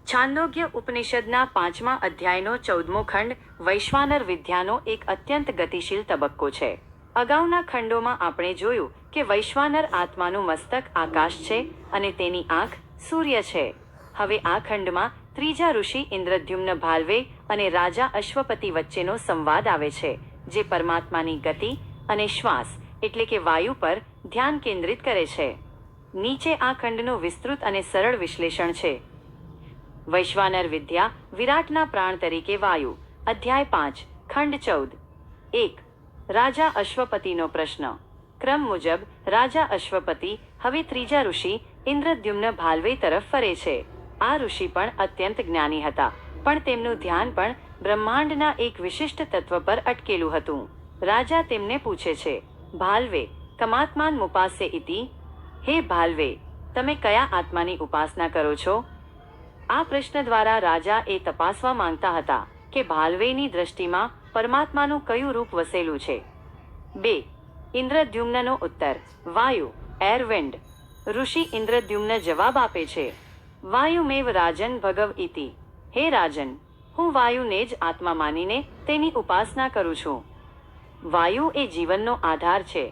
છાંદોગ્ય ઉપનિષદના 5મા અધ્યાયનો 14મો ખંડ વૈશ્વાનર વિદ્યાનો એક અત્યંત ગતિશીલ તબક્કો છે. અગાઉના ખંડોમાં આપણે જોયું કે વૈશ્વાનર આત્માનું મસ્તક આકાશ છે અને તેની આંખ સૂર્ય છે. હવે આ ખંડમાં ત્રીજા ઋષિ ઇન્દ્રદ્યુમ્ન ભાલ્વે અને રાજા અશ્વપતિ વચ્ચેનો સંવાદ આવે છે, જે પરમાત્માની ગતિ અને શ્વાસ એટલે કે વાયુ પર ધ્યાન કેન્દ્રિત કરે છે. નીચે આ ખંડનું વિસ્તૃત અને સરળ વિશ્લેષણ છે. વૈશ્વાનર વિદ્યા વિરાટના પ્રાણ તરીકે વાયુ. અધ્યાય 5 ખંડ 14. 1. રાજા અશ્વપતિનો પ્રશ્ન. ક્રમ મુજબ રાજા અશ્વપતિ હવે ત્રીજા ઋષિ ઇન્દ્રદ્યુમ્ન ભાલ્વે તરફ ફરે છે. આ ઋષિ પણ અત્યંત જ્ઞાની હતા, પણ તેમનું ધ્યાન પણ બ્રહ્માંડના એક વિશિષ્ટ તત્વ પર અટકેલું હતું. રાજા તેમને પૂછે છે, ભાલ્વે કમાત્માન મુપાસ્ય ઇતિ. હે ભાલ્વે, તમે કયા આત્માની ઉપાસના કરો છો? આ પ્રશ્ન દ્વારા રાજા એ તપાસવા માંગતા હતા કે ભાલ્વેની દ્રષ્ટિમાં પરમાત્માનું કયું રૂપ વસેલું છે. 2. ઇન્દ્રદ્યુમ્નનો ઉત્તર. વાયુ એર વિન્ડ. ઋષિ ઇન્દ્રદ્યુમ્ન જવાબ આપે છે, વાયુમેવ રાજન ભગવ ઇતિ. હે રાજન, હું વાયુને જ આત્મા માનીને તેની ઉપાસના કરું છું. વાયુ એ જીવનનો આધાર છે.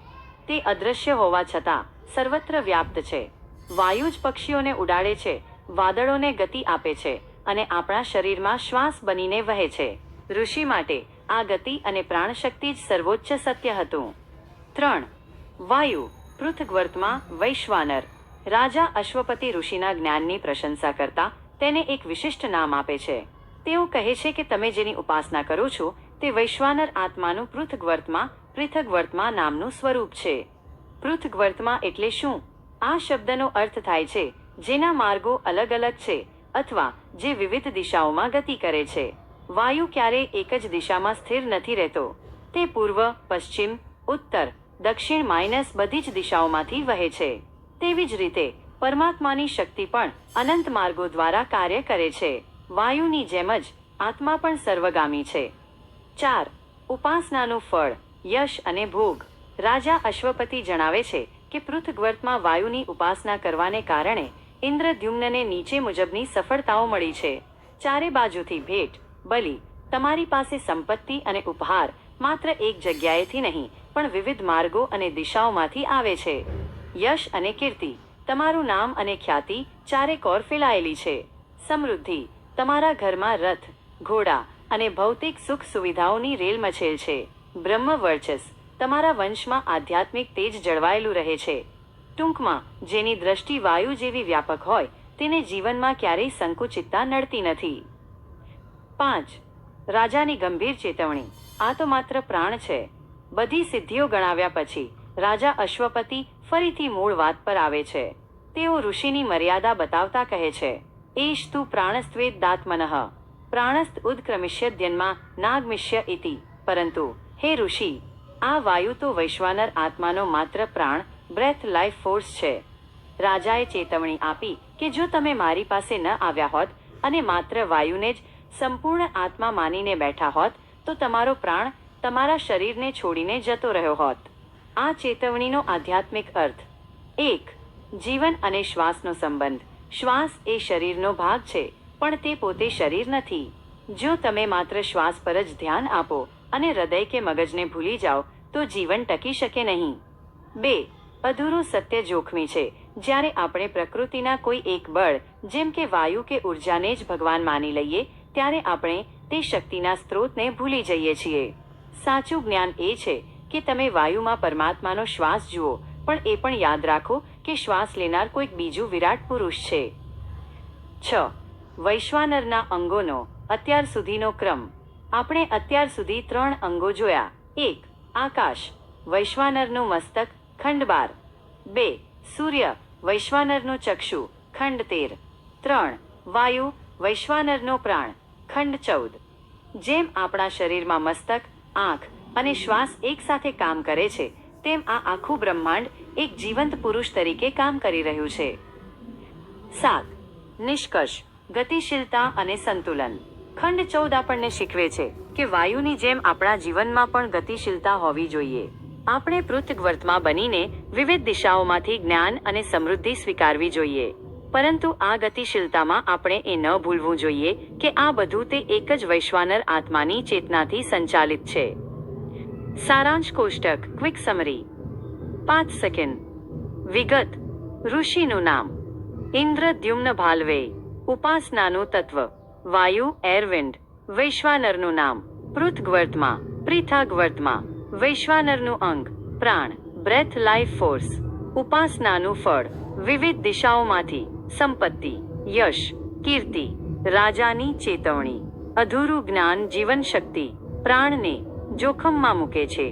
તે અદૃશ્ય હોવા છતાં સર્વત્ર વ્યાપ્ત છે. વાયુ જ પક્ષીઓને ઉડાડે છે, વાદળોને ગતિ આપે છે અને આપણા શરીરમાં શ્વાસ બનીને વહે છે. ઋષિ માટે આ ગતિ અને પ્રાણશક્તિ જ સર્વોચ્ચ સત્ય હતું. 3. વાયુ પૃથ્ગવર્તમાં વૈશ્વાનર. રાજા અશ્વપતિ ઋષિના જ્ઞાનની પ્રશંસા કરતા તેને એક વિશિષ્ટ નામ આપે છે. તેઓ કહે છે કે તમે જેની ઉપાસના કરો છો તે વૈશ્વાનર આત્માનું પૃથ્ગવર્તમાં નામનું સ્વરૂપ છે. પૃથ્ગવર્તમાં એટલે શું? આ શબ્દનો અર્થ થાય છે જેના માર્ગો અલગ અલગ છે અથવા જે વિવિધ દિશાઓમાં ગતિ કરે છે. વાયુ ક્યારેય એક જ દિશામાં સ્થિર નથી રહેતો. તે પૂર્વ, પશ્ચિમ, ઉત્તર, દક્ષિણ માઇનસ બધી જ દિશાઓમાંથી વહે છે. તેવી જ રીતે પરમાત્માની શક્તિ પણ અનંત માર્ગો દ્વારા કાર્ય કરે છે. વાયુની જેમ જ આત્મા પણ સર્વગામી છે. 4. ઉપાસનાનું ફળ, યશ અને ભોગ. રાજા અશ્વપતિ જણાવે છે કે પૃથ્ગવર્તમાં વાયુની ઉપાસના કરવાને કારણે ઇન્દ્રદ્યુમ્નને નીચે મુજબની સફળતાઓ મળી છે. ચારે બાજુથી ભેટ, બલિ, તમારી પાસે સંપત્તિ અને ઉપહાર માત્ર એક જગ્યાએથી નહીં પણ વિવિધ માર્ગો અને દિશાઓમાંથી આવે છે. યશ અને કીર્તિ, તમારું નામ અને ખ્યાતિ ચારે કોર ફેલાયેલી છે. સમૃદ્ધિ, તમારા ઘરમાં રથ, ઘોડા અને ભૌતિક સુખ સુવિધાઓની રેલ મચેલ છે. બ્રહ્મ વર્ચસ, તમારા વંશમાં આધ્યાત્મિક તેજ જળવાયેલું રહે છે. ટૂંકમાં, જેની દ્રષ્ટિ વાયુ જેવી વ્યાપક હોય તેને જીવનમાં ક્યારેય સંકુચિતતા નડતી નથી. 5. રાજાની ગંભીર ચેતવણી. આ તો માત્ર પ્રાણ છે. બધી સિદ્ધિઓ ગણાવ્યા પછી રાજા અશ્વપતિ ફરીથી મૂળ વાત પર આવે છે. તેઓ ઋષિની મર્યાદા બતાવતા કહે છે, એશ તુ પ્રાણસ્ત્વેદાત્મનઃ પ્રાણસ્ત ઉદક્રમિષ્યદ્યન્મા નાગમિષ્ય ઇતિ. પરંતુ હે ઋષિ, આ વાયુ તો વૈશ્વાનર આત્માનો માત્ર પ્રાણ, બ્રેથ લાઈફ ફોર્સ છે. રાજાએ ચેતવણી આપી કે જો તમે મારી પાસે ન આવ્યા હોત અને માત્ર વાયુને જ સંપૂર્ણ આત્મા માનીને બેઠા હોત તો તમારો પ્રાણ તમારા શરીરને છોડીને જતો રહ્યો હોત. આ ચેતવણીનો આધ્યાત્મિક અર્થ. 1. જીવન અને શ્વાસનો સંબંધ. શ્વાસ એ શરીરનો ભાગ છે, પણ તે પોતે શરીર નથી. જો તમે માત્ર શ્વાસ પર જ ધ્યાન આપો અને હૃદય કે મગજને ભૂલી જાઓ તો જીવન ટકી શકે નહીં. 2. અધૂરું સત્ય જોખમી છે. જ્યારે આપણે પ્રકૃતિના કોઈ એક બળ જેમ કે વાયુ કે ઉર્જાને જ ભગવાન માની લઈએ ત્યારે આપણે તે શક્તિના સ્ત્રોતને ભૂલી જઈએ છીએ. સાચું જ્ઞાન એ છે કે તમે વાયુમાં પરમાત્માનો શ્વાસ જુઓ, પણ એ પણ યાદ રાખો કે શ્વાસ લેનાર કોઈક બીજું વિરાટ પુરુષ છે. 6. વૈશ્વાનરના અંગોનો અત્યાર સુધીનો ક્રમ. આપણે અત્યાર સુધી 3 અંગો જોયા. 1. આકાશ, વૈશ્વાનરનું મસ્તક, ખંડ 12. 2. સૂર્ય, વૈશ્વાનરનું ચક્ષુ, ખંડ 13. 3. વાયુ, વૈશ્વાનરનો પ્રાણ, ખંડ 14. જેમ આપણા શરીરમાં મસ્તક, આંખ અને શ્વાસ એકસાથે કામ કરે છે તેમ આ આખું બ્રહ્માંડ એક જીવંત પુરુષ તરીકે કામ કરી રહ્યું છે. 7. નિષ્કર્ષ, ગતિશીલતા અને સંતુલન. ખંડ 14 આપણને શીખવે છે કે વાયુની જેમ આપણા જીવનમાં પણ ગતિશીલતા હોવી જોઈએ. આપણે પૃથ્ગવર્તમાં બનીને વિવિધ દિશાઓમાંથી જ્ઞાન અને સમૃદ્ધિ સ્વીકારવી જોઈએ. પરંતુ આ ગતિશીલતામાં આપણે એ ન ભૂલવું જોઈએ કે આ બધું તે એક જ વૈશ્વાનર આત્માની ચેતનાથી સંચાલિત છે. સારાંશ કોષ્ટક ક્વિક સમરી 5 સેકન્ડ. વિગત: ઋષિનું નામ ઇન્દ્રદ્યુમ્ન ભાલ્વે. ઉપાસનાનું તત્વ વાયુ એરવિન્ડ. વૈશ્વાનરનું નામ પૃથ્ગવર્તમા પૃથાગવર્તમા. વૈશ્વાનરનું અંગ પ્રાણ બ્રેથ લાઈફ ફોર્સ. ઉપાસનાનું ફળ વિવિધ દિશાઓમાંથી સંપત્તિ યશ કીર્તિ. રાજાની ચેતવણી અધૂરું જ્ઞાન જીવન શક્તિ. પ્રાણને જોખમમાં મૂકે છે.